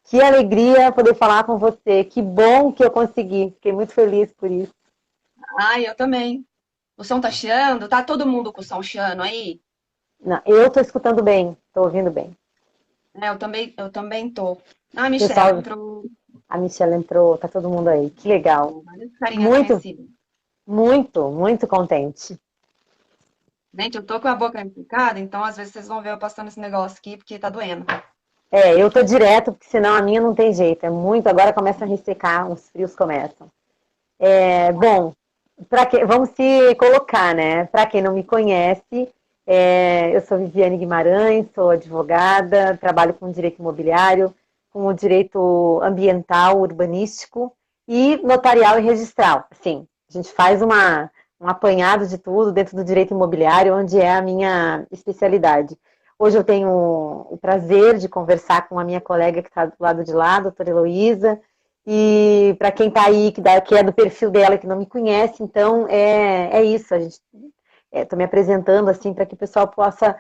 Que alegria poder falar com você. Que bom que eu consegui. Fiquei muito feliz por isso. Ai, eu também. O som tá chiando? Tá todo mundo com o som chiando aí? Não, eu estou escutando bem, estou ouvindo bem. É, eu também tô. Ah, a O Michelle pessoal, entrou. a Michelle entrou, tá todo mundo aí. Que legal. Várias carinhas Muito, conhecidas. muito contente. Gente, eu tô com a boca empicada, então às vezes vocês vão ver eu passando esse negócio aqui porque tá doendo. É, eu tô direto, porque senão a minha não tem jeito. É muito, agora começa a ressecar, os frios começam. É, bom, vamos se colocar, né? Para quem não me conhece, eu sou Viviane Guimarães, sou advogada, trabalho com direito imobiliário, com o direito ambiental, urbanístico e notarial e registral. Assim, a gente faz um apanhado de tudo dentro do direito imobiliário, onde é a minha especialidade. Hoje eu tenho o prazer de conversar com a minha colega que está do lado de lá, a doutora Heloísa, e para quem está aí, que é do perfil dela, que não me conhece, então é isso. A gente estou me apresentando assim para que o pessoal possa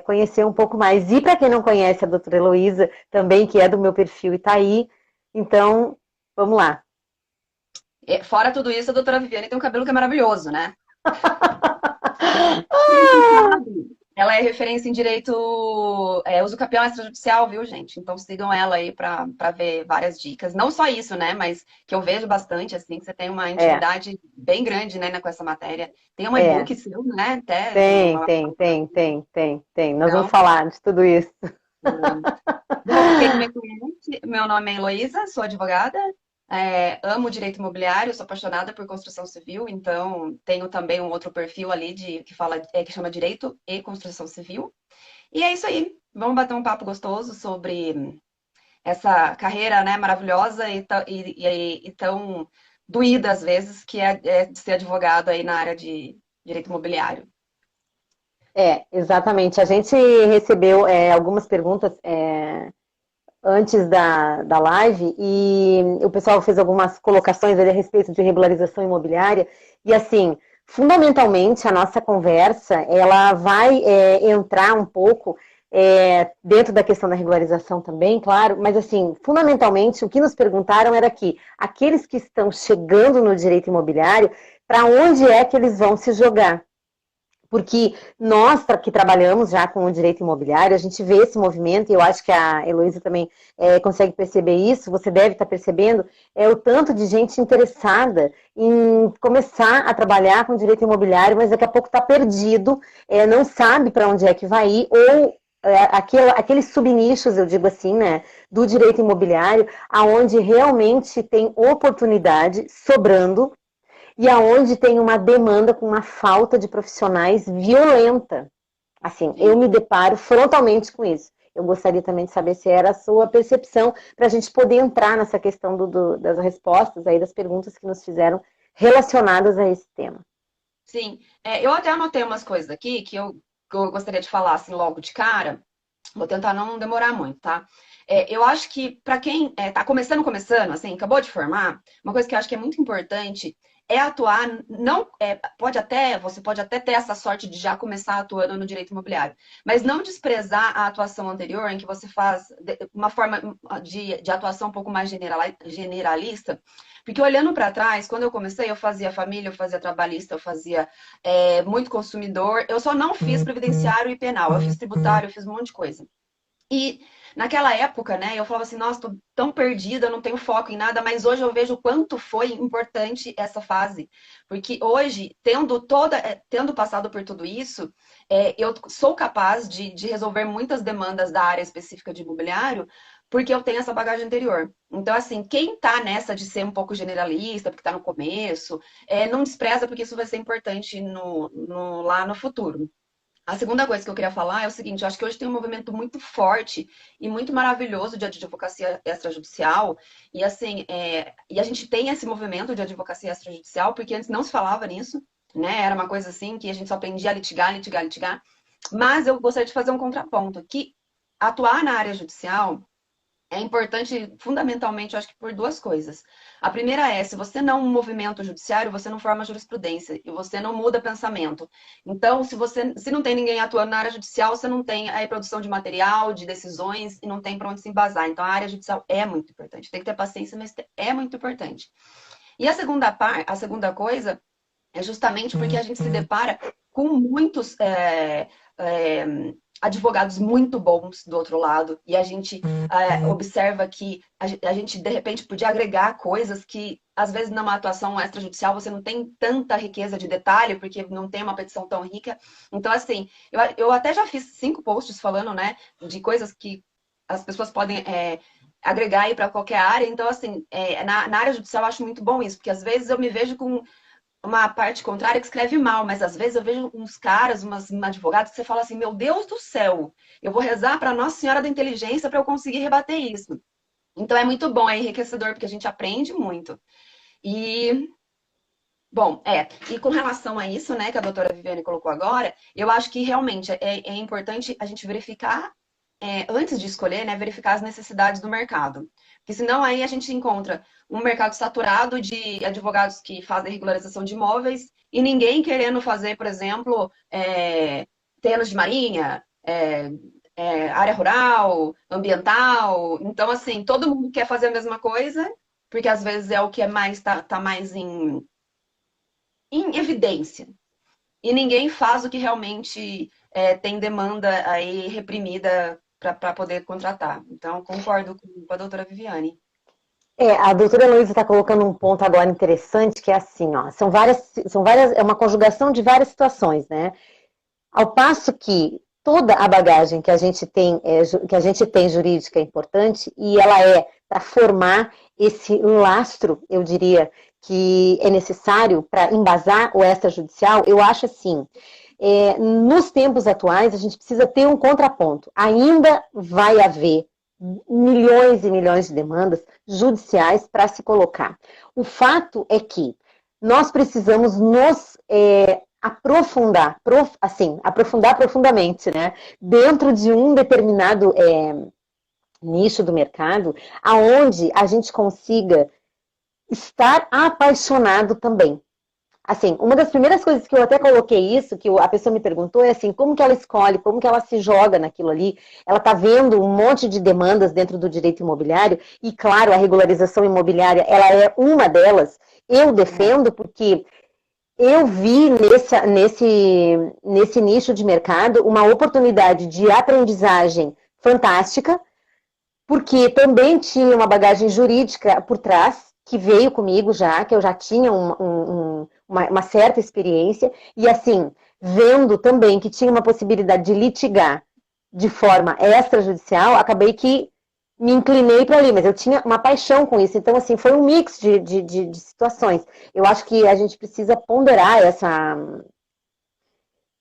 conhecer um pouco mais. E para quem não conhece a doutora Heloísa, também, que é do meu perfil e está aí, então vamos lá. Fora tudo isso, a doutora Viviane tem um cabelo que é maravilhoso, né? Ah, Ela é referência em direito, uso capião extrajudicial, viu, gente? Então sigam ela aí pra ver várias dicas. Não só isso, né? Mas que eu vejo bastante, assim, que você tem uma é, intimidade bem grande, né, com essa matéria. Tem um é. e-book seu, né? Até Tem, uma. tem, tem, tem, tem, tem. Nós vamos Então, falar de tudo isso. bom, quem não me conhece, meu nome é Heloísa, sou advogada, amo direito imobiliário, sou apaixonada por construção civil, então tenho também um outro perfil ali que fala, que chama Direito e Construção Civil. E é isso aí. Vamos bater um papo gostoso sobre essa carreira, né, maravilhosa e tão doída às vezes, que é de ser advogado aí na área de direito imobiliário. Exatamente. A gente recebeu algumas perguntas antes da live e o pessoal fez algumas colocações ali a respeito de regularização imobiliária e assim, fundamentalmente a nossa conversa ela vai entrar um pouco dentro da questão da regularização também, claro, mas assim, fundamentalmente o que nos perguntaram era que aqueles que estão chegando no direito imobiliário, para onde é que eles vão se jogar? Porque nós que trabalhamos já com o direito imobiliário, a gente vê esse movimento, e eu acho que a Heloísa também consegue perceber isso, você deve estar percebendo, o tanto de gente interessada em começar a trabalhar com direito imobiliário, mas daqui a pouco está perdido, não sabe para onde é que vai ir, ou aqueles subnichos, eu digo assim, né, do direito imobiliário, aonde realmente tem oportunidade sobrando, e aonde tem uma demanda com uma falta de profissionais violenta. Assim, eu Sim. me deparo frontalmente com isso. Eu gostaria também de saber se era a sua percepção, para a gente poder entrar nessa questão das respostas aí, das perguntas que nos fizeram relacionadas a esse tema. Sim, eu até anotei umas coisas aqui que eu gostaria de falar assim logo de cara. Vou tentar não demorar muito, tá? Eu acho que para quem está começando, assim, acabou de formar, uma coisa que eu acho que é muito importante é atuar, não, você pode até ter essa sorte de já começar atuando no direito imobiliário, mas não desprezar a atuação anterior, em que você faz uma forma de atuação um pouco mais generalista, porque olhando para trás, quando eu comecei, eu fazia família, eu fazia trabalhista, eu fazia muito consumidor, eu só não fiz previdenciário e penal, eu fiz tributário, eu fiz um monte de coisa. E naquela época, né, eu falava assim, nossa, tô tão perdida, não tenho foco em nada, mas hoje eu vejo o quanto foi importante essa fase. Porque hoje, tendo passado por tudo isso, eu sou capaz de resolver muitas demandas da área específica de imobiliário, porque eu tenho essa bagagem anterior. Então, assim, quem tá nessa de ser um pouco generalista, porque tá no começo, não despreza, porque isso vai ser importante lá no futuro. A segunda coisa que eu queria falar é o seguinte: eu acho que hoje tem um movimento muito forte e muito maravilhoso de advocacia extrajudicial, e assim, e a gente tem esse movimento de advocacia extrajudicial porque antes não se falava nisso, né? Era uma coisa assim que a gente só aprendia a litigar, litigar, litigar. Mas eu gostaria de fazer um contraponto, que atuar na área judicial é importante, fundamentalmente, eu acho que por duas coisas. A primeira é, se você não movimenta o judiciário, você não forma jurisprudência e você não muda pensamento. Então, se não tem ninguém atuando na área judicial, você não tem a reprodução de material, de decisões e não tem para onde se embasar. Então, a área judicial é muito importante. Tem que ter paciência, mas é muito importante. E a segunda coisa é justamente porque a gente se depara com muitos advogados muito bons do outro lado e a gente observa que a gente, de repente, podia agregar coisas que, às vezes, numa atuação extrajudicial, você não tem tanta riqueza de detalhe, porque não tem uma petição tão rica. Então, assim, eu até já fiz 5 posts falando, né, de coisas que as pessoas podem agregar aí para qualquer área. Então, assim, na área judicial eu acho muito bom isso, porque às vezes eu me vejo com uma parte contrária que escreve mal, mas às vezes eu vejo uns caras, umas advogadas que você fala assim, meu Deus do céu, eu vou rezar para Nossa Senhora da Inteligência para eu conseguir rebater isso. Então é muito bom, é enriquecedor, porque a gente aprende muito. E, bom, e com relação a isso, né, que a doutora Viviane colocou agora, eu acho que realmente é importante a gente verificar, antes de escolher, né, verificar as necessidades do mercado. Porque senão aí a gente encontra um mercado saturado de advogados que fazem regularização de imóveis e ninguém querendo fazer, por exemplo, terrenos de marinha, área rural, ambiental. Então, assim, todo mundo quer fazer a mesma coisa, porque às vezes é o que tá mais em evidência. E ninguém faz o que realmente tem demanda aí reprimida para poder contratar. Então, concordo com a doutora Viviane. A doutora Heloísa está colocando um ponto agora interessante, que é assim, ó, é uma conjugação de várias situações, né? Ao passo que toda a bagagem que a gente tem, jurídica é importante, e ela é para formar esse lastro, eu diria, que é necessário para embasar o extrajudicial, eu acho assim, nos tempos atuais, a gente precisa ter um contraponto. Ainda vai haver milhões e milhões de demandas judiciais para se colocar. O fato é que nós precisamos nos aprofundar, aprofundar profundamente, né? Dentro de um determinado nicho do mercado, aonde a gente consiga estar apaixonado também. Assim, uma das primeiras coisas que eu até coloquei isso, que a pessoa me perguntou, é assim, como que ela escolhe, como que ela se joga naquilo ali? Ela está vendo um monte de demandas dentro do direito imobiliário, e claro, a regularização imobiliária, ela é uma delas. Eu defendo porque eu vi nesse nicho de mercado uma oportunidade de aprendizagem fantástica, porque também tinha uma bagagem jurídica por trás, que veio comigo já, que eu já tinha uma certa experiência, e assim, vendo também que tinha uma possibilidade de litigar de forma extrajudicial, acabei que me inclinei para ali, mas eu tinha uma paixão com isso, então assim, foi um mix de situações. Eu acho que a gente precisa ponderar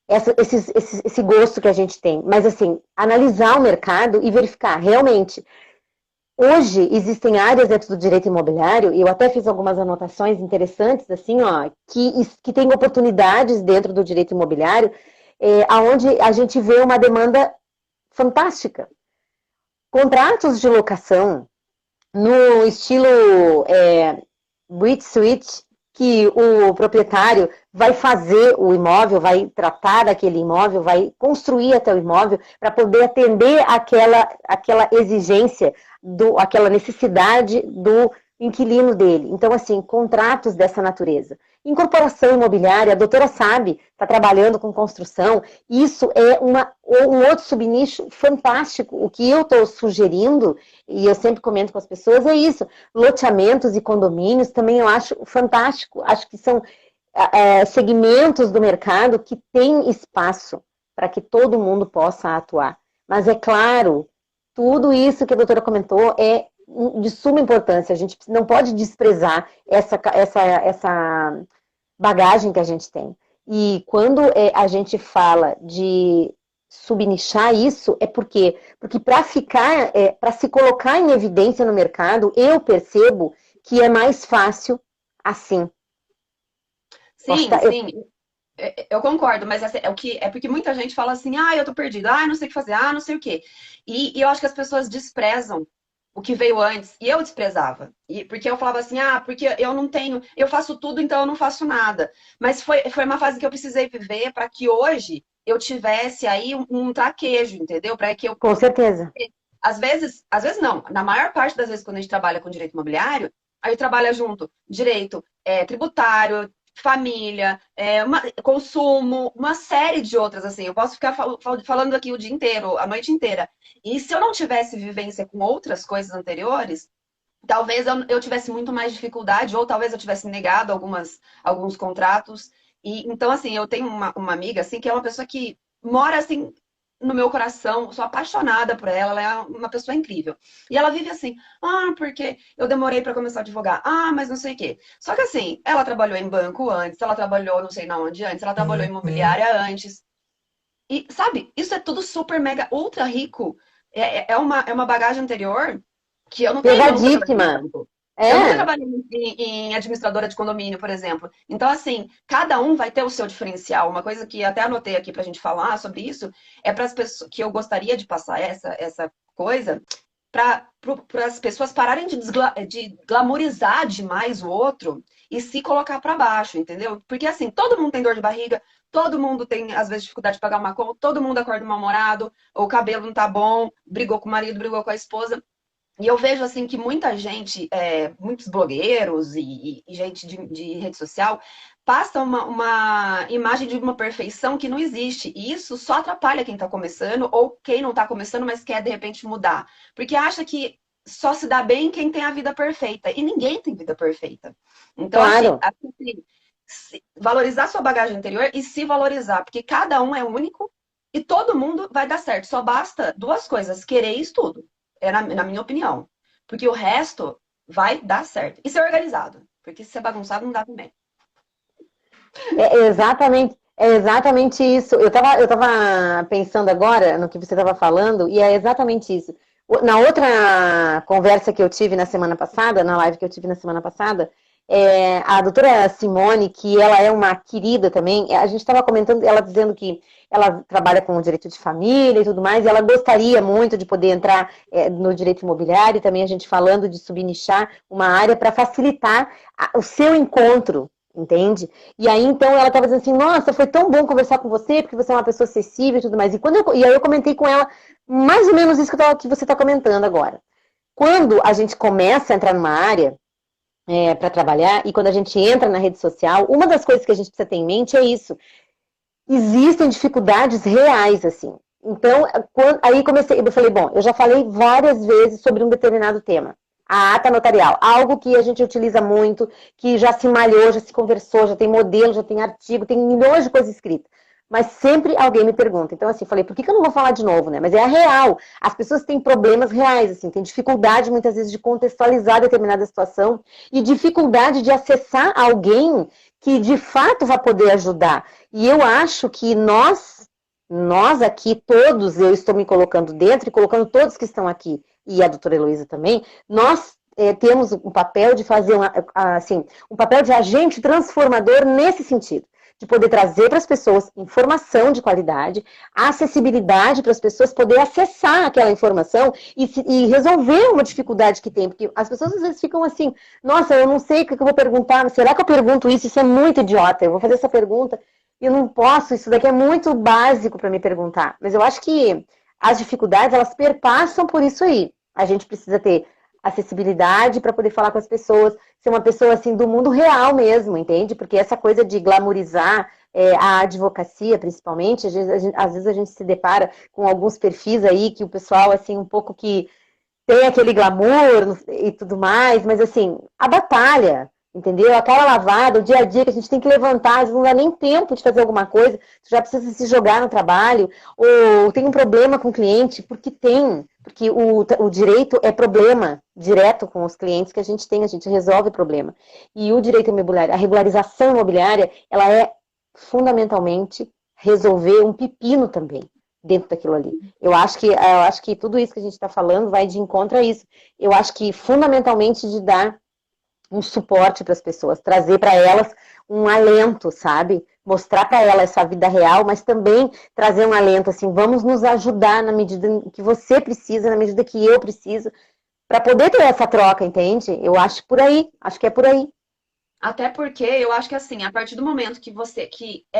esse gosto que a gente tem, mas assim, analisar o mercado e verificar realmente. Hoje existem áreas dentro do direito imobiliário, e eu até fiz algumas anotações interessantes, assim, ó, que tem oportunidades dentro do direito imobiliário, aonde a gente vê uma demanda fantástica. Contratos de locação no estilo Bridge Suite, que o proprietário vai fazer o imóvel, vai tratar daquele imóvel, vai construir até o imóvel para poder atender aquela exigência, aquela necessidade do inquilino dele. Então, assim, contratos dessa natureza. Incorporação imobiliária, a doutora sabe, está trabalhando com construção, isso é um outro subnicho fantástico. O que eu estou sugerindo, e eu sempre comento com as pessoas, é isso. Loteamentos e condomínios também eu acho fantástico. Acho que são segmentos do mercado que têm espaço para que todo mundo possa atuar. Mas é claro, tudo isso que a doutora comentou é de suma importância. A gente não pode desprezar essa bagagem que a gente tem. E quando a gente fala de subnichar isso, é porque para se colocar em evidência no mercado, eu percebo que é mais fácil assim. Sim. Eu concordo, mas é porque muita gente fala assim, eu tô perdida, não sei o que fazer, não sei o quê. E eu acho que as pessoas desprezam o que veio antes, e eu desprezava. Porque eu falava assim, porque eu não tenho, eu faço tudo, então eu não faço nada. Mas foi uma fase que eu precisei viver para que hoje eu tivesse aí um traquejo, entendeu? Para que eu. Com certeza. Às vezes não. Na maior parte das vezes, quando a gente trabalha com direito imobiliário, a gente trabalha junto direito tributário, família, consumo, uma série de outras, assim. Eu posso ficar falando aqui o dia inteiro, a noite inteira. E se eu não tivesse vivência com outras coisas anteriores, talvez eu tivesse muito mais dificuldade, ou talvez eu tivesse negado alguns contratos. E então, assim, eu tenho uma amiga, assim, que é uma pessoa que mora, assim, no meu coração, sou apaixonada por ela é uma pessoa incrível. E ela vive assim, porque eu demorei para começar a advogar, mas não sei o quê. Só que assim, ela trabalhou em banco antes, ela trabalhou não sei na onde antes, ela trabalhou em imobiliária antes. E, sabe, isso é tudo super, mega, ultra rico. É uma bagagem anterior que eu não tenho, eu nunca trabalhei em Pesadíssima. banco. Eu nunca É, trabalhei em administradora de condomínio, por exemplo. Então, assim, cada um vai ter o seu diferencial. Uma coisa que até anotei aqui para a gente falar sobre isso é para as pessoas que eu gostaria de passar essa coisa para as pessoas pararem de glamorizar demais o outro e se colocar para baixo, entendeu? Porque assim, todo mundo tem dor de barriga, todo mundo tem, às vezes, dificuldade de pagar uma conta, todo mundo acorda mal-humorado, ou o cabelo não tá bom, brigou com o marido, brigou com a esposa. E eu vejo assim que muita gente, muitos blogueiros e gente de rede social, passa uma imagem de uma perfeição que não existe. E isso só atrapalha quem está começando ou quem não está começando, mas quer de repente mudar. Porque acha que só se dá bem quem tem a vida perfeita. E ninguém tem vida perfeita. Então, assim, claro. valorizar sua bagagem anterior e se valorizar, porque cada um é único e todo mundo vai dar certo. Só basta duas coisas: querer e estudo. Na minha opinião. Porque o resto vai dar certo. E ser organizado. Porque se ser bagunçado, não dá também. É exatamente isso. Eu tava pensando agora no que você estava falando, e é exatamente isso. Na outra conversa que eu tive na semana passada, na live que eu tive na semana passada, a doutora Simone, que ela é uma querida também, a gente estava comentando, ela dizendo que ela trabalha com o direito de família e tudo mais, e ela gostaria muito de poder entrar no direito imobiliário, e também a gente falando de subnichar uma área para facilitar o seu encontro, entende? E aí, então, ela estava dizendo assim, nossa, foi tão bom conversar com você, porque você é uma pessoa acessível e tudo mais. E aí eu comentei com ela mais ou menos isso que você está comentando agora. Quando a gente começa a entrar numa área para trabalhar, e quando a gente entra na rede social, uma das coisas que a gente precisa ter em mente é isso. Existem dificuldades reais, assim. Então, aí eu falei, bom, eu já falei várias vezes sobre um determinado tema. A ata notarial, algo que a gente utiliza muito, que já se malhou, já se conversou, já tem modelo, já tem artigo, tem milhões de coisas escritas. Mas sempre alguém me pergunta. Então, assim, falei, por que eu não vou falar de novo, né? Mas é a real. As pessoas têm problemas reais, assim, têm dificuldade, muitas vezes, de contextualizar determinada situação e dificuldade de acessar alguém que, de fato, vai poder ajudar. E eu acho que nós aqui, todos, eu estou me colocando dentro e colocando todos que estão aqui, e a doutora Heloísa também, nós temos o papel de fazer um papel de agente transformador nesse sentido, de poder trazer para as pessoas informação de qualidade, acessibilidade para as pessoas poderem acessar aquela informação e resolver uma dificuldade que tem, porque as pessoas às vezes ficam assim, nossa, eu não sei o que eu vou perguntar, será que eu pergunto isso? Isso é muito idiota, eu vou fazer essa pergunta, eu não posso, isso daqui é muito básico para me perguntar. Mas eu acho que as dificuldades, elas perpassam por isso aí. A gente precisa ter acessibilidade para poder falar com as pessoas, ser uma pessoa assim do mundo real mesmo, entende? Porque essa coisa de glamorizar a advocacia, principalmente, às vezes a gente se depara com alguns perfis aí que o pessoal, assim, um pouco que tem aquele glamour e tudo mais, mas assim, a batalha, entendeu? A cara lavada, o dia a dia que a gente tem que levantar, às vezes não dá nem tempo de fazer alguma coisa, tu já precisa se jogar no trabalho, ou tem um problema com o cliente, porque o direito é problema direto com os clientes que a gente resolve problema. E o direito imobiliário, a regularização imobiliária, ela é fundamentalmente resolver um pepino também dentro daquilo ali. Eu acho que tudo isso que a gente está falando vai de encontro a isso. Eu acho que fundamentalmente de dar um suporte para as pessoas, trazer para elas um alento, sabe? Mostrar para elas essa vida real, mas também trazer um alento assim, vamos nos ajudar na medida que você precisa, na medida que eu preciso, para poder ter essa troca, entende? Eu acho por aí, acho que é por aí. Até porque eu acho que assim, a partir do momento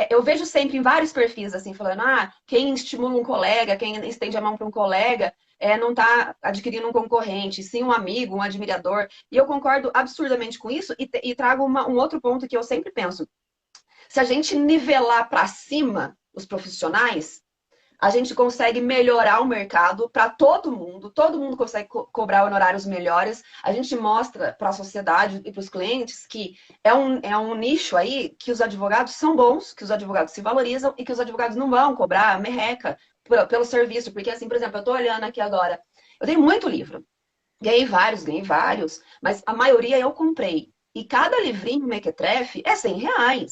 eu vejo sempre em vários perfis assim falando, quem estimula um colega, quem estende a mão para um colega, não está adquirindo um concorrente, sim um amigo, um admirador. E eu concordo absurdamente com isso e trago um outro ponto que eu sempre penso. Se a gente nivelar para cima os profissionais, a gente consegue melhorar o mercado para todo mundo consegue cobrar honorários melhores. A gente mostra para a sociedade e para os clientes que é um nicho aí que os advogados são bons, que os advogados se valorizam e que os advogados não vão cobrar merreca pelo serviço. Porque, assim, por exemplo, eu estou olhando aqui agora, eu tenho muito livro, ganhei vários, mas a maioria eu comprei. E cada livrinho mequetrefe é R$ 100,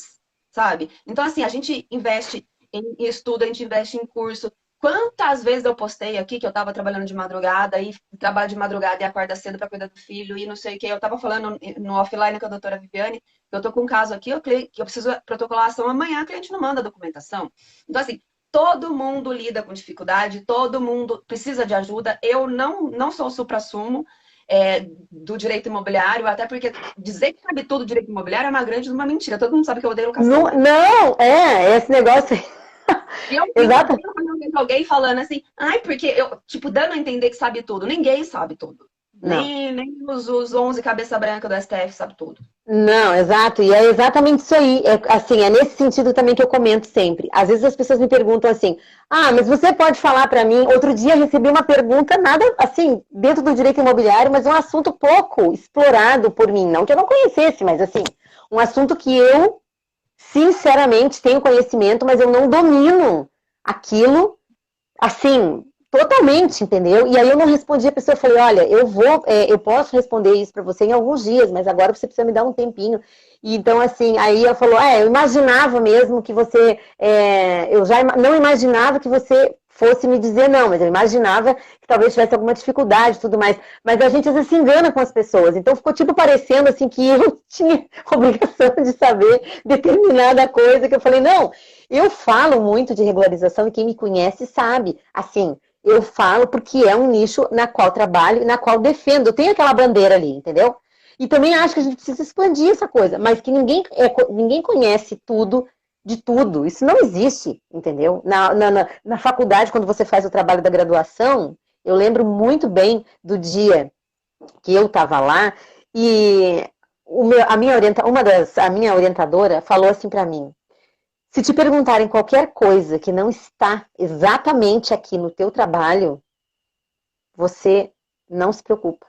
sabe? Então, assim, a gente investe em estudo, a gente investe em curso. Quantas vezes eu postei aqui que eu estava trabalhando de madrugada e trabalho de madrugada e acorda cedo para cuidar do filho e não sei o que. Eu estava falando no offline com a doutora Viviane, que eu estou com um caso aqui, que eu preciso protocolar ação amanhã, a cliente não manda a documentação. Então, assim, todo mundo lida com dificuldade, todo mundo precisa de ajuda. Eu não sou o suprassumo do direito imobiliário, até porque dizer que sabe tudo do direito imobiliário é uma grande uma mentira. Todo mundo sabe que eu odeio locação. Não, não, esse negócio. E eu Exato. odeio quando eu vejo alguém falando assim, porque eu, tipo, dando a entender que sabe tudo. Ninguém sabe tudo. Não. Nem os 11 cabeça branca do STF sabe tudo. Não, exato, e é exatamente isso aí. Assim, é nesse sentido também que eu comento sempre. Às vezes as pessoas me perguntam assim: mas você pode falar para mim? Outro dia eu recebi uma pergunta, nada assim, dentro do direito imobiliário, mas um assunto pouco explorado por mim. Não que eu não conhecesse, mas assim, um assunto que eu, sinceramente, tenho conhecimento, mas eu não domino aquilo, assim, totalmente, entendeu? E aí eu não respondi a pessoa, eu falei, olha, eu posso responder isso para você em alguns dias, mas agora você precisa me dar um tempinho. E então, assim, aí ela falou, eu imaginava mesmo que você, eu já não imaginava que você fosse me dizer não, mas eu imaginava que talvez tivesse alguma dificuldade e tudo mais. Mas a gente às vezes se engana com as pessoas, então ficou tipo parecendo assim que eu tinha obrigação de saber determinada coisa, que eu falei, não, eu falo muito de regularização e quem me conhece sabe, assim, eu falo porque é um nicho na qual trabalho e na qual defendo. Eu tenho aquela bandeira ali, entendeu? E também acho que a gente precisa expandir essa coisa, mas que ninguém conhece tudo de tudo. Isso não existe, entendeu? Na faculdade, quando você faz o trabalho da graduação, eu lembro muito bem do dia que eu estava lá e a minha orientadora falou assim para mim: se te perguntarem qualquer coisa que não está exatamente aqui no teu trabalho, você não se preocupa.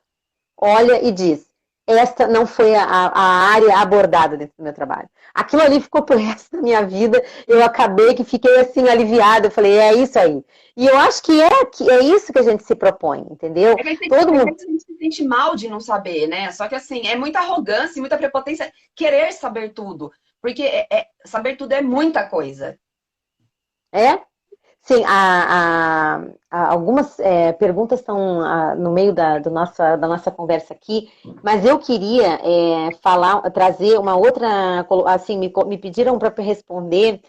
Olha e diz, esta não foi a área abordada dentro do meu trabalho. Aquilo ali ficou pro resto da minha vida, eu acabei que fiquei assim aliviada, eu falei, é isso aí. E eu acho que é isso que a gente se propõe, entendeu? Todo mundo se sente mal de não saber, né? Só que assim, é muita arrogância e muita prepotência querer saber tudo. Porque saber tudo é muita coisa. É? Sim, algumas perguntas estão no meio da nossa conversa aqui, mas eu queria trazer uma outra, assim, me pediram para responder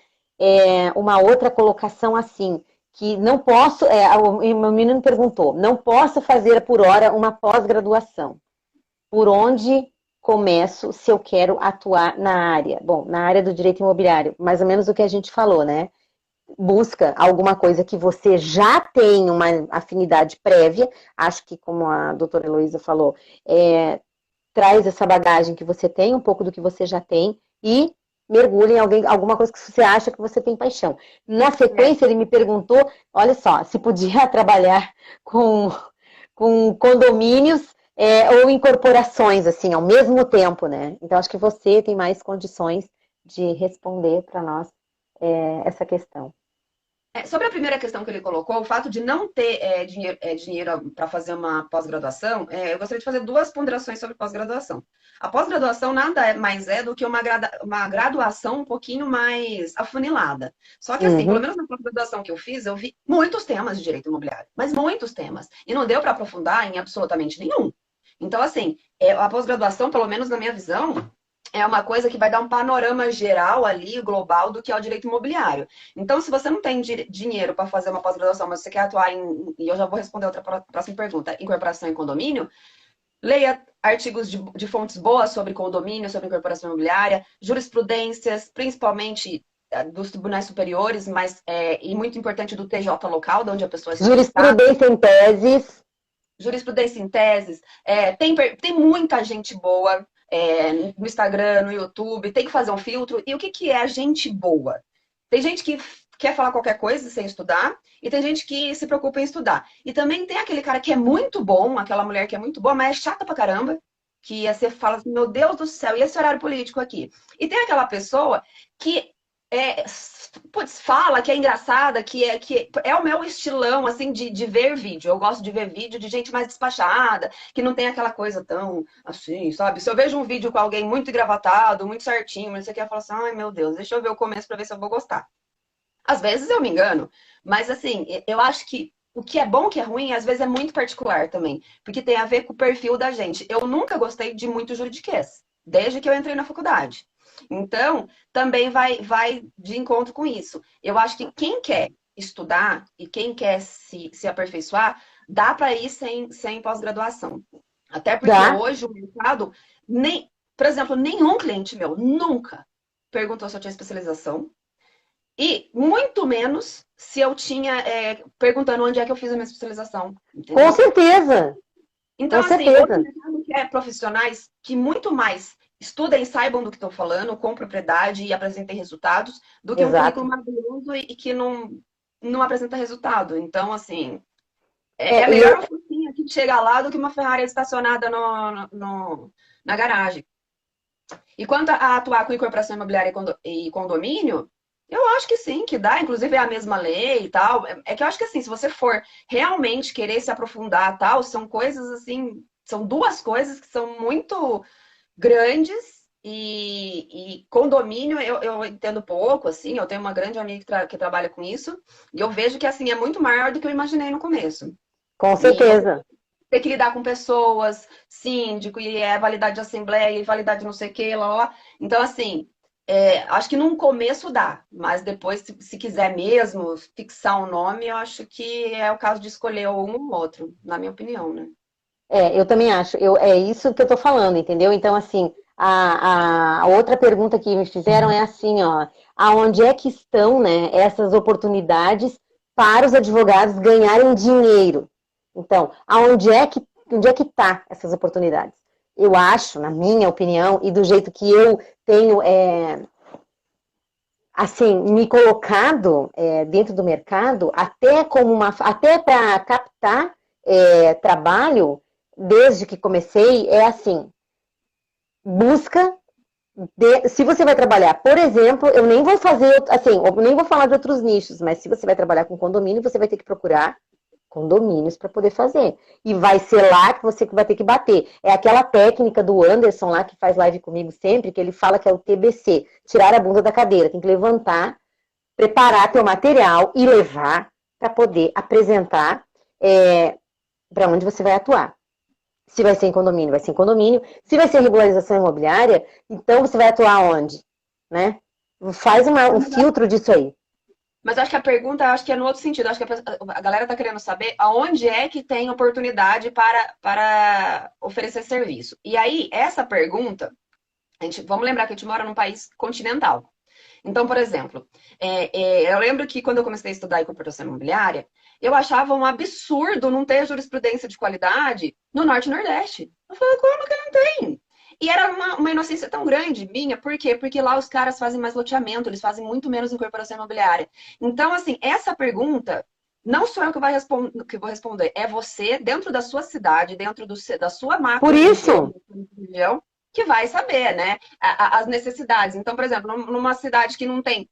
uma outra colocação assim, que não posso, o meu menino perguntou, não posso fazer por hora uma pós-graduação. Por onde começo se eu quero atuar na área? Bom, na área do direito imobiliário, mais ou menos o que a gente falou, né? Busca alguma coisa que você já tem uma afinidade prévia, acho que como a doutora Heloísa falou, traz essa bagagem que você tem, um pouco do que você já tem, e mergulha em alguma coisa que você acha que você tem paixão. Na sequência, ele me perguntou, olha só, se podia trabalhar com condomínios ou incorporações, assim, ao mesmo tempo, né? Então, acho que você tem mais condições de responder para nós essa questão. Sobre a primeira questão que ele colocou, o fato de não ter dinheiro para fazer uma pós-graduação, eu gostaria de fazer duas ponderações sobre pós-graduação. A pós-graduação nada mais é do que uma graduação um pouquinho mais afunilada. Só que, assim, pelo menos na pós-graduação que eu fiz, eu vi muitos temas de direito imobiliário, mas muitos temas. E não deu para aprofundar em absolutamente nenhum. Então, assim, a pós-graduação, pelo menos na minha visão, é uma coisa que vai dar um panorama geral ali, global, do que é o direito imobiliário. Então, se você não tem dinheiro para fazer uma pós-graduação, mas você quer atuar e eu já vou responder outra próxima pergunta, incorporação em condomínio, leia artigos de fontes boas sobre condomínio, sobre incorporação imobiliária, jurisprudências, principalmente dos tribunais superiores, mas e muito importante do TJ local, de onde a pessoa está. Jurisprudência em teses. Jurisprudência em teses. Tem muita gente boa no Instagram, no YouTube, tem que fazer um filtro. E o que é gente boa? Tem gente que quer falar qualquer coisa sem estudar, e tem gente que se preocupa em estudar. E também tem aquele cara que é muito bom, aquela mulher que é muito boa, mas é chata pra caramba, que você fala assim, meu Deus do céu, e esse horário político aqui? E tem aquela pessoa que putz, fala que é engraçada, que é o meu estilão, assim, de ver vídeo. Eu gosto de ver vídeo de gente mais despachada, que não tem aquela coisa tão assim, sabe? Se eu vejo um vídeo com alguém muito engravatado, muito certinho, mas você quer falar assim, ai meu Deus, deixa eu ver o começo pra ver se eu vou gostar. Às vezes eu me engano, mas assim, eu acho que o que é bom, o que é ruim, às vezes é muito particular também, porque tem a ver com o perfil da gente. Eu nunca gostei de muito juridiquês, desde que eu entrei na faculdade. Então, também vai de encontro com isso. Eu acho que quem quer estudar e quem quer se aperfeiçoar, dá para ir sem pós-graduação. Até porque Dá. hoje o mercado, por exemplo, nenhum cliente meu nunca perguntou se eu tinha especialização. E muito menos se eu tinha perguntando onde é que eu fiz a minha especialização. Entendeu? Com certeza. Então, Com assim, hoje o certeza. mercado quer profissionais que muito mais estudem, saibam do que estão falando, com propriedade e apresentem resultados, do que um currículo Exato. maravilhoso e que não apresenta resultado. Então, assim, é E melhor eu, uma focinha que chega lá do que uma Ferrari estacionada na garagem. E quanto a atuar com incorporação imobiliária e condomínio, eu acho que sim, que dá, inclusive é a mesma lei e tal. É que eu acho que assim, se você for realmente querer se aprofundar tal, são coisas assim, são duas coisas que são muito grandes e condomínio eu entendo pouco, assim, eu tenho uma grande amiga que trabalha com isso, e eu vejo que assim é muito maior do que eu imaginei no começo. com E você certeza. tem que lidar com pessoas, síndico, e validade de assembleia, e validade de não sei o que, lá. Então, assim, acho que num começo dá, mas depois, se quiser mesmo fixar um nome, eu acho que é o caso de escolher um ou outro, na minha opinião, né? Eu também acho. É isso que eu tô falando, entendeu? Então, assim, a outra pergunta que me fizeram é assim, ó, aonde é que estão, né, essas oportunidades para os advogados ganharem dinheiro? Então, onde é que tá essas oportunidades? Eu acho, na minha opinião, e do jeito que eu tenho, assim, me colocado dentro do mercado, até para captar trabalho, desde que comecei, é assim, busca, se você vai trabalhar, por exemplo, eu nem vou fazer, assim, eu nem vou falar de outros nichos, mas se você vai trabalhar com condomínio, você vai ter que procurar condomínios para poder fazer. E vai ser lá que você vai ter que bater. É aquela técnica do Anderson lá, que faz live comigo sempre, que ele fala que é o TBC, tirar a bunda da cadeira. Tem que levantar, preparar teu material e levar para poder apresentar para onde você vai atuar. Se vai ser em condomínio, vai ser em condomínio. Se vai ser regularização imobiliária, então você vai atuar onde? Né? Faz um filtro disso aí. Mas acho que a pergunta, acho que é no outro sentido. Acho que a galera está querendo saber aonde é que tem oportunidade para oferecer serviço. E aí, essa pergunta, vamos lembrar que a gente mora num país continental. Então, por exemplo, eu lembro que quando eu comecei a estudar incorporação imobiliária, eu achava um absurdo não ter jurisprudência de qualidade no Norte e Nordeste. Eu falei, como que não tem? E era uma inocência tão grande minha, por quê? Porque lá os caras fazem mais loteamento, eles fazem muito menos incorporação imobiliária. Então, assim, essa pergunta, não sou eu que vou responder, é você, dentro da sua cidade, dentro da sua Por macro isso, região, que vai saber, né, as necessidades. Então, por exemplo, numa cidade que não tem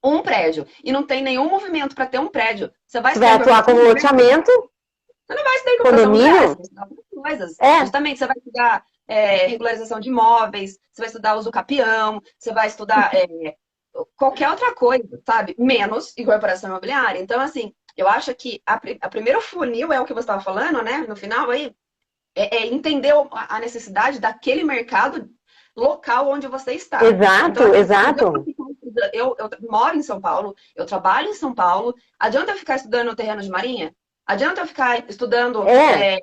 um prédio e não tem nenhum movimento para ter um prédio, você vai você vai estudar atuar incorporação como imobiliária? loteamento, Você não vai estudar incorporação imobiliária, você condomínio, vai estudar outras coisas. é, Justamente, você vai estudar regularização de imóveis, você vai estudar uso capião, você vai estudar qualquer outra coisa, sabe? Menos incorporação imobiliária. Então, assim, eu acho que a primeiro funil é o que você estava falando, né? No final aí, entender a necessidade daquele mercado local onde você está. Exato, Então, exato. eu moro em São Paulo, eu trabalho em São Paulo, adianta eu ficar estudando no terreno de Marinha? Adianta eu ficar estudando, É,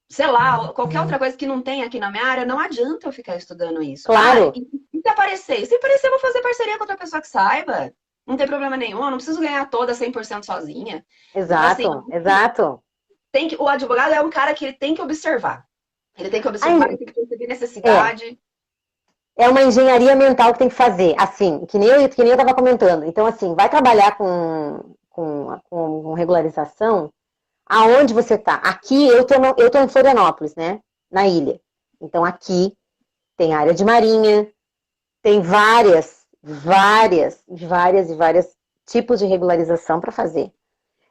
sei lá, qualquer outra coisa que não tem aqui na minha área? Não adianta eu ficar estudando isso. Ah, claro. e se aparecer? E se aparecer, eu vou fazer parceria com outra pessoa que saiba. Não tem problema nenhum, eu não preciso ganhar toda 100% sozinha. Então, assim, Exato, exato. o advogado é um cara que ele tem que observar. Ele tem que observar, Ai, ele tem que perceber é, necessidade. é uma engenharia mental que tem que fazer, assim, que nem eu estava comentando. Então, assim, vai trabalhar com regularização aonde você está. Aqui, eu tô em Florianópolis, né? Na ilha. Então, aqui tem área de marinha, tem várias tipos de regularização para fazer.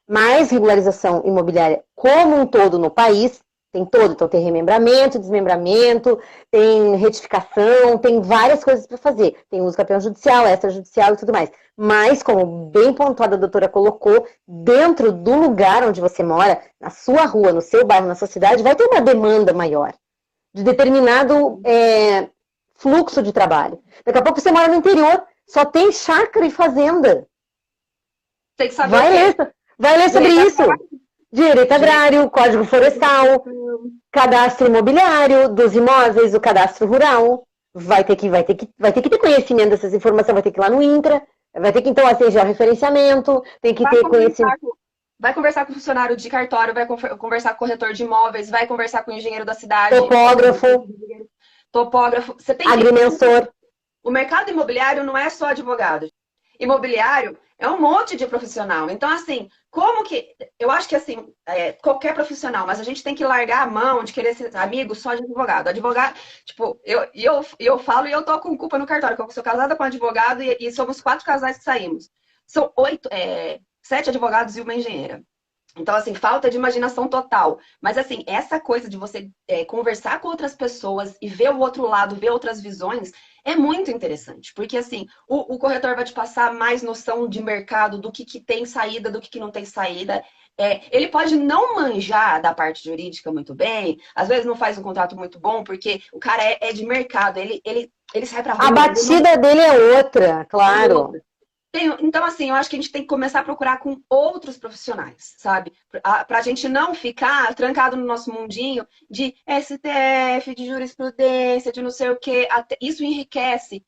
Mais regularização imobiliária como um todo no país, tem todo, então tem remembramento, desmembramento, tem retificação, tem várias coisas para fazer. Tem uso campeão judicial, extrajudicial e tudo mais. Mas, como bem pontuada a doutora colocou, dentro do lugar onde você mora, na sua rua, no seu bairro, na sua cidade, vai ter uma demanda maior de determinado fluxo de trabalho. Daqui a pouco você mora no interior, só tem chácara e fazenda. Tem que saber o Vai quê? ler, vai ler sobre Direito isso. Direito direito agrário, código florestal, cadastro imobiliário dos imóveis, o cadastro rural. Vai ter que ter conhecimento dessas informações, vai ter que ir lá no INCRA, vai ter que, então, assim, já o referenciamento, tem que vai ter conhecimento. conversar com, vai conversar com o funcionário de cartório, vai conversar com o corretor de imóveis, vai conversar com o engenheiro da cidade, Topógrafo, topógrafo. Você tem que. agrimensor. O mercado imobiliário não é só advogado. Imobiliário é um monte de profissional. Então, assim, como que. Eu acho que, assim, qualquer profissional, mas a gente tem que largar a mão de querer ser amigo só de advogado. Advogado, tipo, eu falo e eu tô com culpa no cartório, que eu sou casada com um advogado e somos 4 casais que saímos. São 7 advogados e uma engenheira. Então, assim, falta de imaginação total. Mas, assim, essa coisa de você conversar com outras pessoas e ver o outro lado, ver outras visões, é muito interessante. Porque, assim, o corretor vai te passar mais noção de mercado, do que tem saída, do que não tem saída. Ele pode não manjar da parte jurídica muito bem, às vezes não faz um contrato muito bom, porque o cara é de mercado, ele sai pra A rua, ele não batida dele é outra, tem claro. outra. Então, assim, eu acho que a gente tem que começar a procurar com outros profissionais, sabe? Para a gente não ficar trancado no nosso mundinho de STF, de jurisprudência, de não sei o quê. Isso enriquece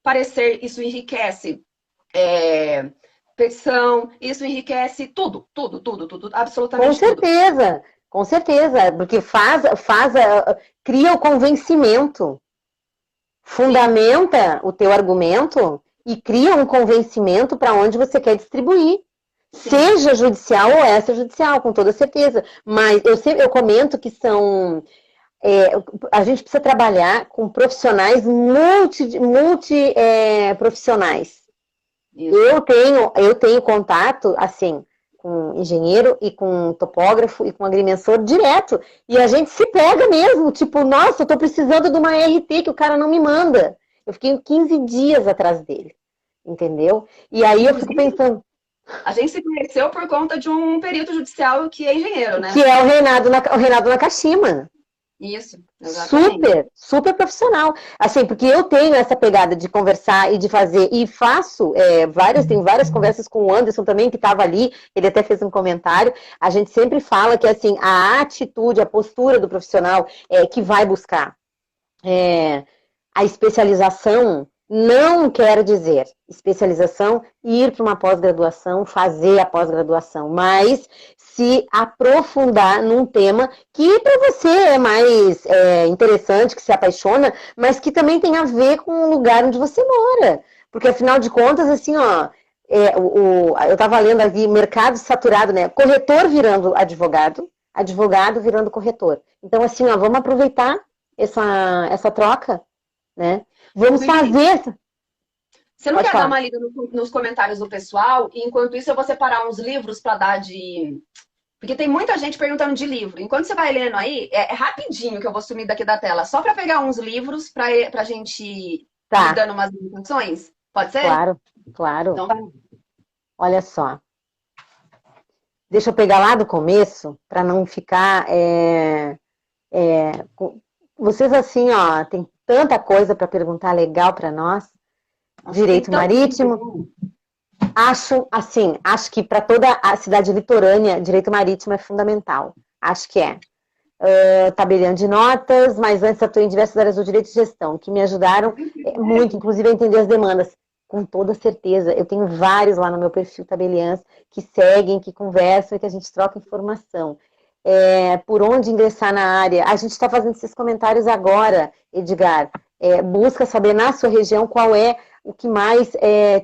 parecer, isso enriquece é, petição, isso enriquece tudo, tudo, tudo, tudo, Com absolutamente tudo. certeza, com certeza, porque cria o convencimento, Sim, fundamenta o teu argumento e cria um convencimento para onde você quer distribuir, sim. seja judicial ou extrajudicial, com toda certeza. Mas eu comento que a gente precisa trabalhar com profissionais profissionais. Isso. Eu tenho contato, assim, com engenheiro e com topógrafo e com agrimensor direto. E a gente se pega mesmo, tipo, nossa, eu tô precisando de uma RT que o cara não me manda. Eu fiquei 15 dias atrás dele, entendeu? E aí eu fico Inclusive, pensando, a gente se conheceu por conta de um perito judicial que é engenheiro, que né? é o Reinado Nakashima. Isso, exatamente. Super, super profissional. Assim, porque eu tenho essa pegada de conversar e de fazer, e faço tenho várias conversas com o Anderson também, que estava ali, ele até fez um comentário. A gente sempre fala que assim, a atitude, a postura do profissional que vai buscar a especialização não quer dizer especialização, ir para uma pós-graduação, fazer a pós-graduação, mas se aprofundar num tema que para você é mais interessante, que se apaixona, mas que também tem a ver com o lugar onde você mora. Porque, afinal de contas, assim, ó, eu estava lendo ali, mercado saturado, né? Corretor virando advogado, advogado virando corretor. Então, assim, ó, vamos aproveitar essa troca, né? Ô, Vamos Vivi, fazer. você não Pode quer dar falar. uma lida nos comentários do pessoal? E enquanto isso, eu vou separar uns livros para dar de. Porque tem muita gente perguntando de livro. Enquanto você vai lendo aí, é rapidinho que eu vou sumir daqui da tela, só para pegar uns livros para a gente ir Tá, dando umas indicações. Pode ser? claro, claro. Então vai. Olha só. Deixa eu pegar lá do começo, para não ficar. Vocês, assim, ó, tem tanta coisa para perguntar legal para nós. Direito marítimo. Acho que para toda a cidade litorânea, direito marítimo é fundamental. Acho que é. Tabelião de notas, mas antes atuei em diversas áreas do direito de gestão, que me ajudaram muito, inclusive, a entender as demandas. Com toda certeza. Eu tenho vários lá no meu perfil Tabeliãs que seguem, que conversam e que a gente troca informação. Por onde ingressar na área. A gente está fazendo esses comentários agora, Edgar. Busca saber na sua região qual é o que mais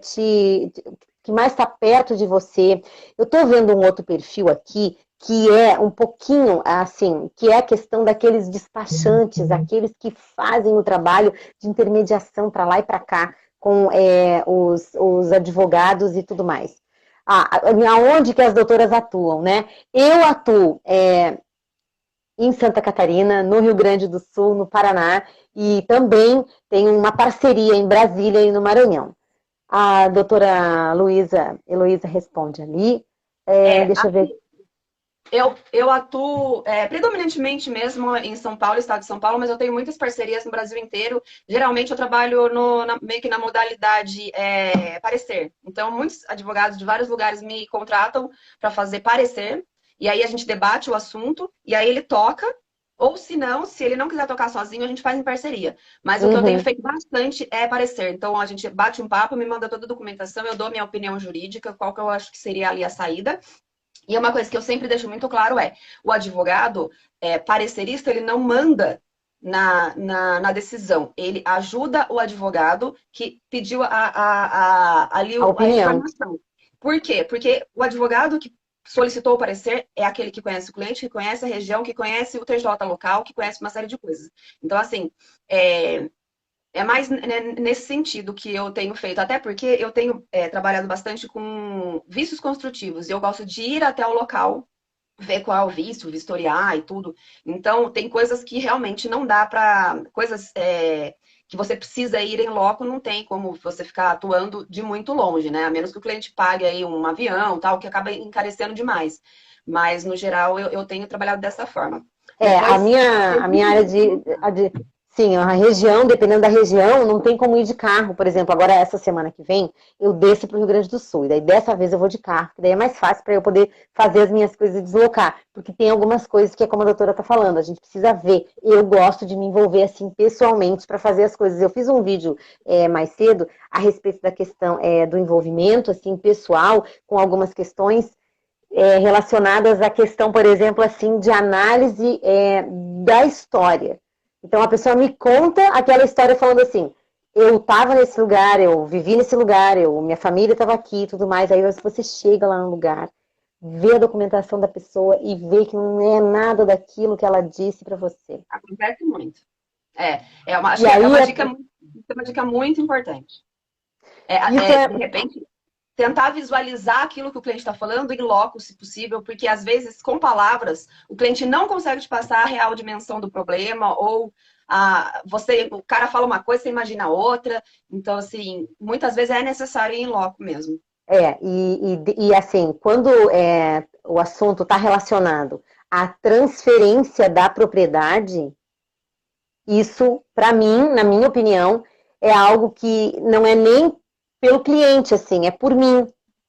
que mais está perto de você. Eu estou vendo um outro perfil aqui que é um pouquinho assim, que é a questão daqueles despachantes, aqueles que fazem o trabalho de intermediação para lá e para cá com os advogados e tudo mais. Aonde que as doutoras atuam, né? Eu atuo em Santa Catarina, no Rio Grande do Sul, no Paraná, e também tenho uma parceria em Brasília e no Maranhão. A doutora Heloísa responde ali. Deixa eu ver. Eu atuo predominantemente mesmo em São Paulo, estado de São Paulo, mas eu tenho muitas parcerias no Brasil inteiro. Geralmente eu trabalho meio que na modalidade parecer. Então, muitos advogados de vários lugares me contratam para fazer parecer, e aí a gente debate o assunto, e aí ele toca, ou se não, se ele não quiser tocar sozinho, a gente faz em parceria. Mas o que eu tenho feito bastante é parecer. Então, a gente bate um papo, me manda toda a documentação, eu dou minha opinião jurídica, qual que eu acho que seria ali a saída. E uma coisa que eu sempre deixo muito claro o advogado parecerista, ele não manda na decisão. Ele ajuda o advogado que pediu ali a informação. Por quê? Porque o advogado que solicitou o parecer é aquele que conhece o cliente, que conhece a região, que conhece o TJ local, que conhece uma série de coisas. Então, assim, é mais nesse sentido que eu tenho feito, até porque eu tenho trabalhado bastante com vícios construtivos e eu gosto de ir até o local, ver qual é o vício, vistoriar e tudo. Então, tem coisas que realmente não dá para... Coisas que você precisa ir em loco, não tem como você ficar atuando de muito longe, né? A menos que o cliente pague aí um avião, tal, que acaba encarecendo demais. Mas, no geral, eu tenho trabalhado dessa forma. Depois, a minha área sim, a região, dependendo da região, não tem como ir de carro. Por exemplo, agora essa semana que vem, eu desço para o Rio Grande do Sul. E daí dessa vez eu vou de carro, que daí é mais fácil para eu poder fazer as minhas coisas e deslocar. Porque tem algumas coisas que é como a doutora está falando, a gente precisa ver. Eu gosto de me envolver assim pessoalmente para fazer as coisas. Eu fiz um vídeo mais cedo a respeito da questão do envolvimento assim pessoal com algumas questões relacionadas à questão, por exemplo, assim, de análise da história. Então, a pessoa me conta aquela história falando assim, eu estava nesse lugar, eu vivi nesse lugar, minha família estava aqui e tudo mais. Aí você chega lá no lugar, vê a documentação da pessoa e vê que não é nada daquilo que ela disse para você. Acontece muito. Acho que é uma dica muito importante. De repente, tentar visualizar aquilo que o cliente está falando em loco, se possível, porque às vezes, com palavras, o cliente não consegue te passar a real dimensão do problema, ou o cara fala uma coisa, você imagina outra. Então, assim, muitas vezes é necessário ir em loco mesmo. E assim, quando o assunto está relacionado à transferência da propriedade, isso, para mim, na minha opinião, é algo que não é nem pelo cliente, assim, é por mim,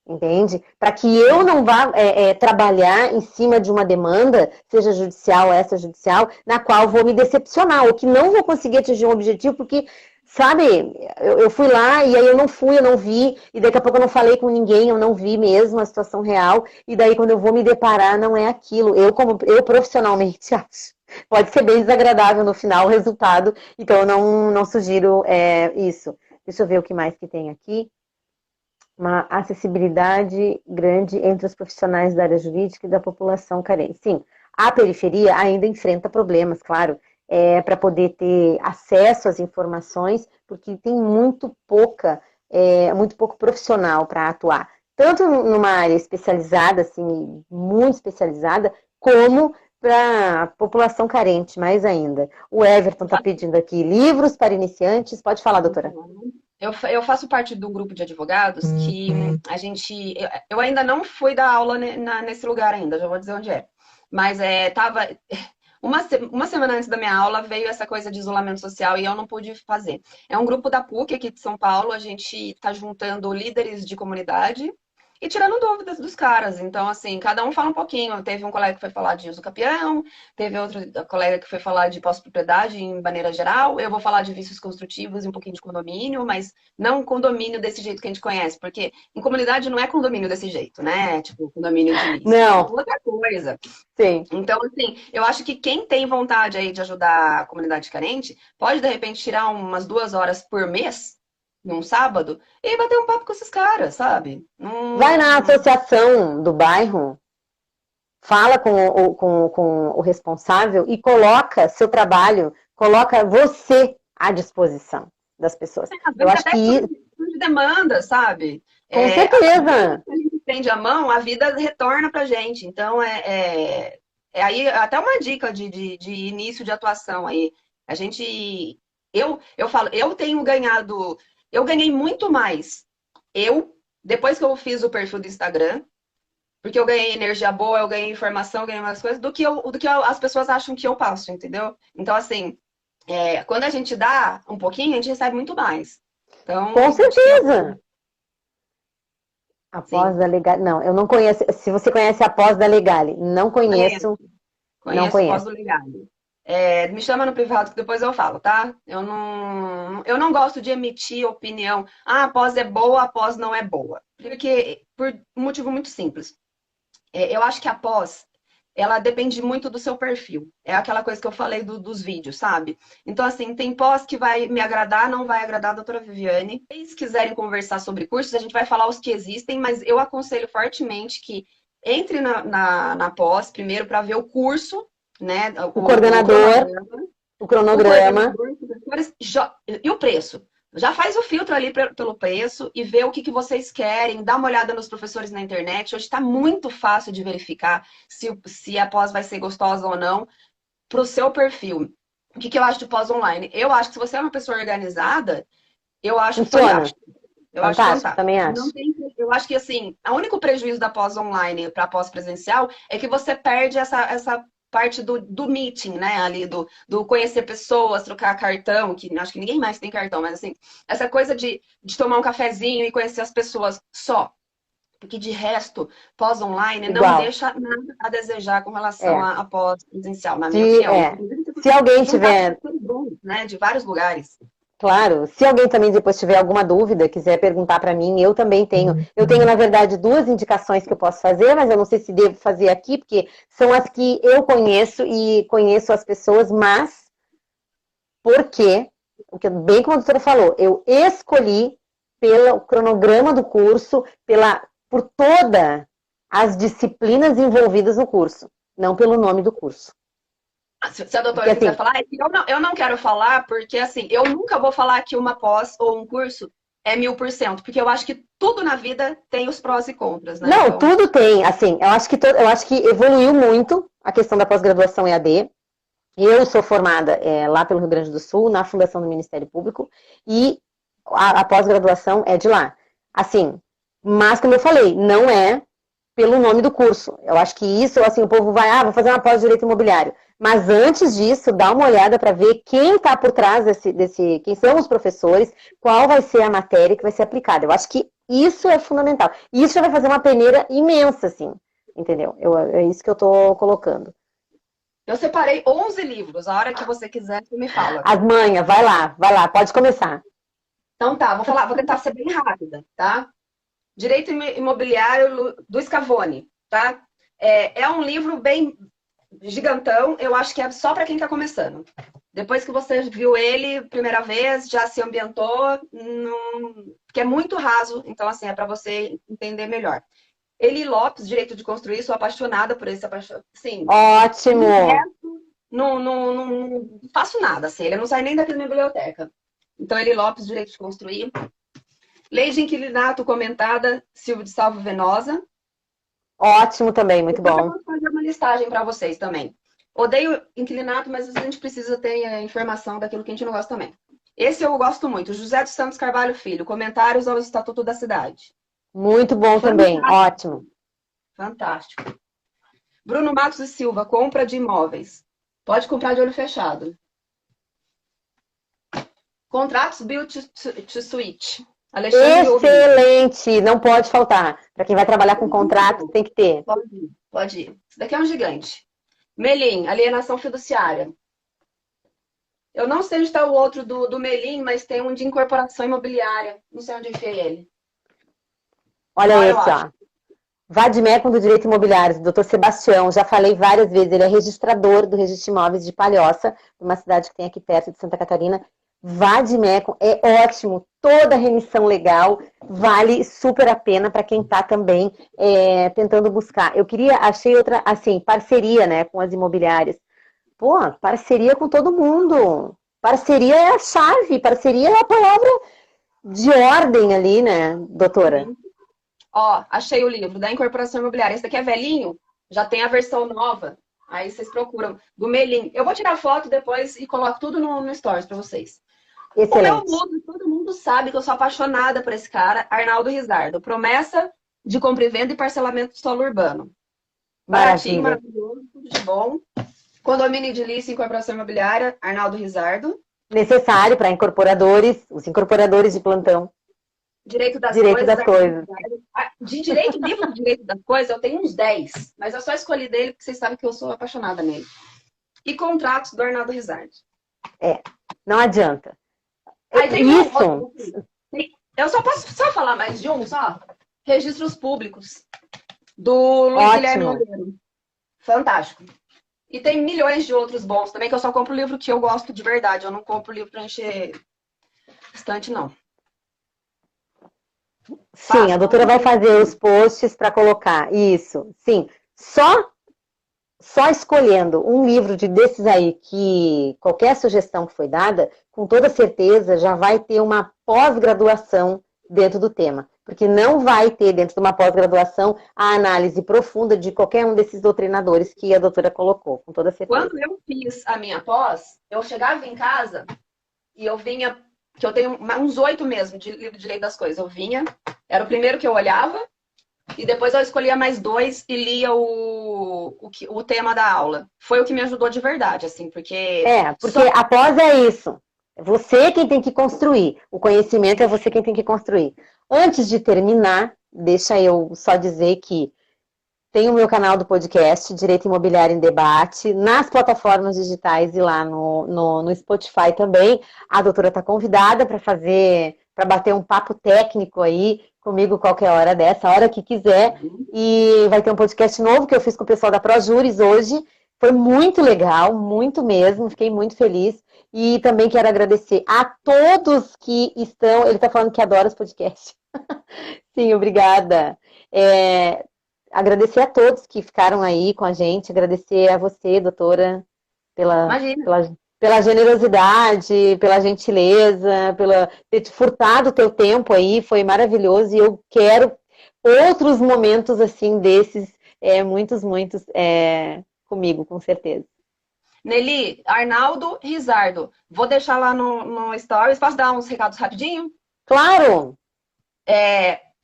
entende? Para que eu não vá trabalhar em cima de uma demanda, seja judicial ou extrajudicial, na qual vou me decepcionar, ou que não vou conseguir atingir um objetivo, porque, sabe, eu fui lá e aí eu não vi, e daqui a pouco eu não falei com ninguém, eu não vi mesmo a situação real, e daí quando eu vou me deparar, não é aquilo. Eu profissionalmente acho. Pode ser bem desagradável no final o resultado, então eu não sugiro isso. Deixa eu ver o que mais que tem aqui. Uma acessibilidade grande entre os profissionais da área jurídica e da população carente. Sim, a periferia ainda enfrenta problemas, claro, para poder ter acesso às informações, porque tem muito pouco profissional para atuar. Tanto numa área especializada, assim, muito especializada, como para a população carente, mais ainda. O Everton está pedindo aqui livros para iniciantes. Pode falar, doutora. Eu faço parte do grupo de advogados que a gente... Eu ainda não fui dar aula nesse lugar ainda, já vou dizer onde é. Mas uma semana antes da minha aula veio essa coisa de isolamento social e eu não pude fazer. É um grupo da PUC aqui de São Paulo, a gente está juntando líderes de comunidade e tirando dúvidas dos caras. Então, assim, cada um fala um pouquinho. Teve um colega que foi falar de uso capião, teve outro colega que foi falar de pós-propriedade em maneira geral. Eu vou falar de vícios construtivos e um pouquinho de condomínio, mas não condomínio desse jeito que a gente conhece, porque em comunidade não é condomínio desse jeito, né? Tipo, condomínio de lixo. É Não, outra coisa. sim. Então, assim, eu acho que quem tem vontade aí de ajudar a comunidade carente, pode, de repente, tirar umas 2 horas por mês, num sábado, e bater um papo com esses caras, sabe? Vai na associação do bairro, fala com o responsável e coloca seu trabalho, coloca você à disposição das pessoas. Às Eu vezes acho até que, por de demanda, sabe? com A certeza, gente estende a mão, a vida retorna pra gente. Então, é aí até uma dica de início de atuação aí. A gente, eu falo, eu tenho ganhado, eu ganhei muito mais. Depois que eu fiz o perfil do Instagram, porque eu ganhei energia boa, eu ganhei informação, eu ganhei mais coisas, as pessoas acham que eu passo, entendeu? Então, assim, quando a gente dá um pouquinho, a gente recebe muito mais. Então, com acho que certeza. A pós sim, da Legale, não, eu não conheço. Se você conhece a pós da Legale, não conheço, conheço, não conheço pós conheço. do legado. Me chama no privado que depois eu falo, tá? Eu não gosto de emitir opinião. Ah, a pós é boa, a pós não é boa. Porque, por um motivo muito simples. Eu acho que a pós, ela depende muito do seu perfil. É aquela coisa que eu falei dos vídeos, sabe? Então, assim, tem pós que vai me agradar, não vai agradar a doutora Viviane. Se vocês quiserem conversar sobre cursos, a gente vai falar os que existem, mas eu aconselho fortemente que entre na pós, primeiro, para ver o curso, né? O O coordenador, cronograma, o o cronograma. coordenador, os professores, e o preço. Já faz o filtro ali pelo preço e vê o que vocês querem, dá uma olhada nos professores na internet. Hoje está muito fácil de verificar se a pós vai ser gostosa ou não para o seu perfil. O que eu acho de pós online? Eu acho que se você é uma pessoa organizada, eu acho Funciona. fantástico. Eu acho Fantástico, fantástico. também Não acho. tem, eu acho que assim, o único prejuízo da pós online para a pós presencial é que você perde essa parte do meeting, né? Ali do conhecer pessoas, trocar cartão, que acho que ninguém mais tem cartão, mas assim, essa coisa de tomar um cafezinho e conhecer as pessoas só. Porque de resto, pós online não Igual. deixa nada a desejar com relação É. a pós presencial, na minha Se, opinião. é. Inclusive, você Se consegue alguém juntar tiver, professores bons, né? De vários lugares. claro, se alguém também depois tiver alguma dúvida, quiser perguntar para mim, eu também tenho. Eu tenho, na verdade, duas indicações que eu posso fazer, mas eu não sei se devo fazer aqui, porque são as que eu conheço e conheço as pessoas, mas porque, bem como a doutora falou, eu escolhi pelo cronograma do curso, por todas as disciplinas envolvidas no curso, não pelo nome do curso. Se a Porque doutora quiser assim, falar, eu não quero falar, porque assim, eu nunca vou falar que uma pós ou um curso é 1000%, porque eu acho que tudo na vida tem os prós e contras, né? não, Então, tudo tem, assim, eu acho que evoluiu muito a questão da pós-graduação EAD. Eu sou formada lá pelo Rio Grande do Sul, na Fundação do Ministério Público, e a pós-graduação é de lá. Assim, mas como eu falei, não é pelo nome do curso. Eu acho que isso, assim, o povo vai, vou fazer uma pós de direito imobiliário. Mas antes disso, dá uma olhada para ver quem está por trás quem são os professores, qual vai ser a matéria que vai ser aplicada. Eu acho que isso é fundamental. E isso já vai fazer uma peneira imensa, assim, entendeu? É isso que eu estou colocando. eu separei 11 livros. A hora que você quiser, você me fala. As manhas, vai lá, pode começar. Então tá, vou tentar ser bem rápida, tá? Direito Imobiliário do Scavone, tá? É um livro bem gigantão, eu acho que é só para quem está começando. Depois que você viu ele primeira vez, já se ambientou, porque é muito raso, então assim, é para você entender melhor. Eli Lopes, Direito de Construir, sou apaixonada por esse sim. Ótimo! Não faço nada, assim, ele não sai nem daqui da minha biblioteca. Então, Eli Lopes, Direito de Construir. Lei de Inquilinato comentada, Silvio de Salvo Venosa. Ótimo também, muito Depois eu bom. posso fazer uma listagem para vocês também. Odeio inquilinato, mas às vezes a gente precisa ter a informação daquilo que a gente não gosta também. Esse eu gosto muito. José dos Santos Carvalho Filho, Comentários ao Estatuto da Cidade. Muito bom também, Fantástico. ótimo. Fantástico. Bruno Matos e Silva, Compra de Imóveis. Pode comprar de olho fechado. Contratos Build to Suit. Alexandre ouviu. Excelente! Não pode faltar. Para quem vai trabalhar com contrato, tem que ter. Pode ir, pode ir. Isso daqui é um gigante. Melim, alienação fiduciária. Eu não sei onde está o outro do Melim, mas tem um de incorporação imobiliária. Não sei onde enfiei ele. Olha Agora eu esse, acho. ó. Vademecum do Direito Imobiliário, doutor Sebastião, já falei várias vezes, ele é registrador do Registro de Imóveis de Palhoça, uma cidade que tem aqui perto de Santa Catarina. Vademecum é ótimo, toda remissão legal, vale super a pena para quem está também tentando buscar. Achei outra, assim, parceria, né, com as imobiliárias. Pô, parceria com todo mundo. Parceria é a chave, parceria é a palavra de ordem ali, né, doutora? Uhum. Ó, achei o livro da incorporação imobiliária. Esse daqui é velhinho, já tem a versão nova. Aí vocês procuram. Do Melim. Eu vou tirar foto depois e coloco tudo no Stories para vocês. O meu Excelente. mundo, todo mundo sabe que eu sou apaixonada por esse cara, Arnaldo Risardo. Promessa de compra e venda e parcelamento do solo urbano. Baratinho, Maravilha. maravilhoso, tudo de bom. Condomínio de Lice, incorporação imobiliária, Arnaldo Risardo. Necessário para incorporadores, os incorporadores de plantão. Direito das Direito coisas. das coisas. De direito, livro de direito das coisas, eu tenho uns 10. Mas eu só escolhi dele porque vocês sabem que eu sou apaixonada nele. E contratos do Arnaldo Risardo. Não adianta. Aí tem Isso. Eu só posso falar mais de um, só? Registros públicos. Do Luiz Guilherme Monteiro. Fantástico. E tem milhões de outros bons também, que eu só compro livro que eu gosto de verdade. Eu não compro livro pra encher estante, não. Sim, a doutora vai fazer os posts para colocar. Isso, sim. Só escolhendo um livro desses aí, que qualquer sugestão que foi dada, com toda certeza já vai ter uma pós-graduação dentro do tema. Porque não vai ter dentro de uma pós-graduação a análise profunda de qualquer um desses doutrinadores que a doutora colocou, com toda certeza. Quando eu fiz a minha pós, eu chegava em casa e eu vinha, que eu tenho uns 8 mesmo de livro de lei das coisas. Eu vinha, era o primeiro que eu olhava, e depois eu escolhia mais 2 e lia o tema da aula. Foi o que me ajudou de verdade, assim, porque... Porque a pós é isso. É você quem tem que construir. O conhecimento é você quem tem que construir. Antes de terminar, deixa eu só dizer que tem o meu canal do podcast, Direito Imobiliário em Debate, nas plataformas digitais e lá no Spotify também. A doutora está convidada para bater um papo técnico aí comigo qualquer hora dessa, a hora que quiser. E vai ter um podcast novo que eu fiz com o pessoal da ProJuris hoje. Foi muito legal, muito mesmo, fiquei muito feliz. E também quero agradecer a todos que estão... Ele está falando que adora os podcasts. Sim, obrigada. Agradecer a todos que ficaram aí com a gente, agradecer a você, doutora, pela generosidade, pela gentileza, ter te furtado o teu tempo aí, foi maravilhoso, e eu quero outros momentos assim desses, muitos, comigo, com certeza. Nelly, Arnaldo Risardo, vou deixar lá no Stories, posso dar uns recados rapidinho? Claro!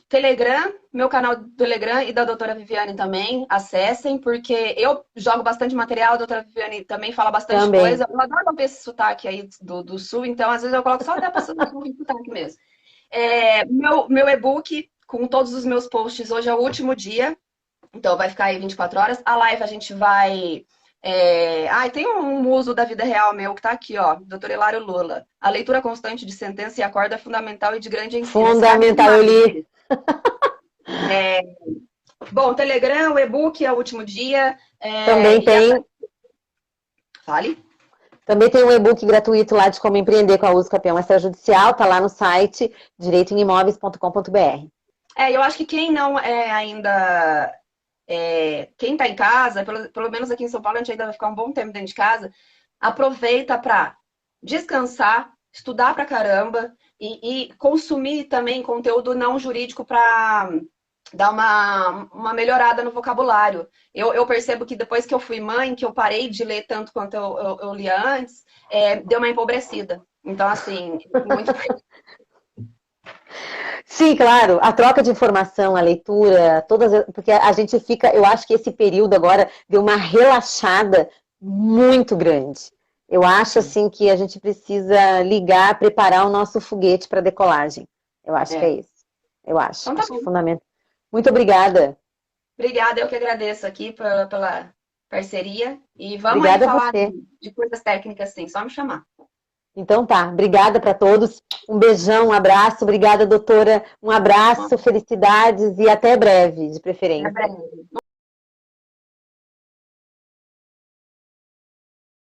Telegram, meu canal do Telegram e da doutora Viviane também, acessem, porque eu jogo bastante material, a doutora Viviane também fala bastante coisa. Eu adoro ver esse sotaque aí do Sul, então às vezes eu coloco só até passando o sotaque mesmo. Meu e-book com todos os meus posts, hoje é o último dia, então vai ficar aí 24 horas. A live a gente vai... tem um muso da vida real meu que tá aqui, ó, doutor Hilário Lula. A leitura constante de sentença e acordo é fundamental e de grande ensino. Fundamental, eu li. Bom, Telegram, o e-book é o último dia. Também tem. Fale. Também tem um e-book gratuito lá de como empreender com a uso campeão extrajudicial, tá lá no site direitoemimóveis.com.br. Eu acho que quem não é ainda. Quem tá em casa, pelo menos aqui em São Paulo, a gente ainda vai ficar um bom tempo dentro de casa, aproveita para descansar, estudar pra caramba e consumir também conteúdo não jurídico para dar uma melhorada no vocabulário. Eu percebo que depois que eu fui mãe, que eu parei de ler tanto quanto eu lia antes, deu uma empobrecida. Então, assim, muito... Sim, claro, a troca de informação, a leitura, porque a gente fica, eu acho que esse período agora deu uma relaxada muito grande. Eu acho Sim. assim que a gente precisa ligar, preparar o nosso foguete para decolagem. Eu acho que é É. isso. Eu acho. Então tá Acho que é bom. fundamental. Muito obrigada. Obrigada, eu que agradeço aqui pela parceria. E vamos aí Obrigada a falar você. de coisas técnicas, sim, só me chamar. Então tá. Obrigada para todos. Um beijão, um abraço. Obrigada, doutora. Um abraço, felicidades e até breve, de Até preferência. breve.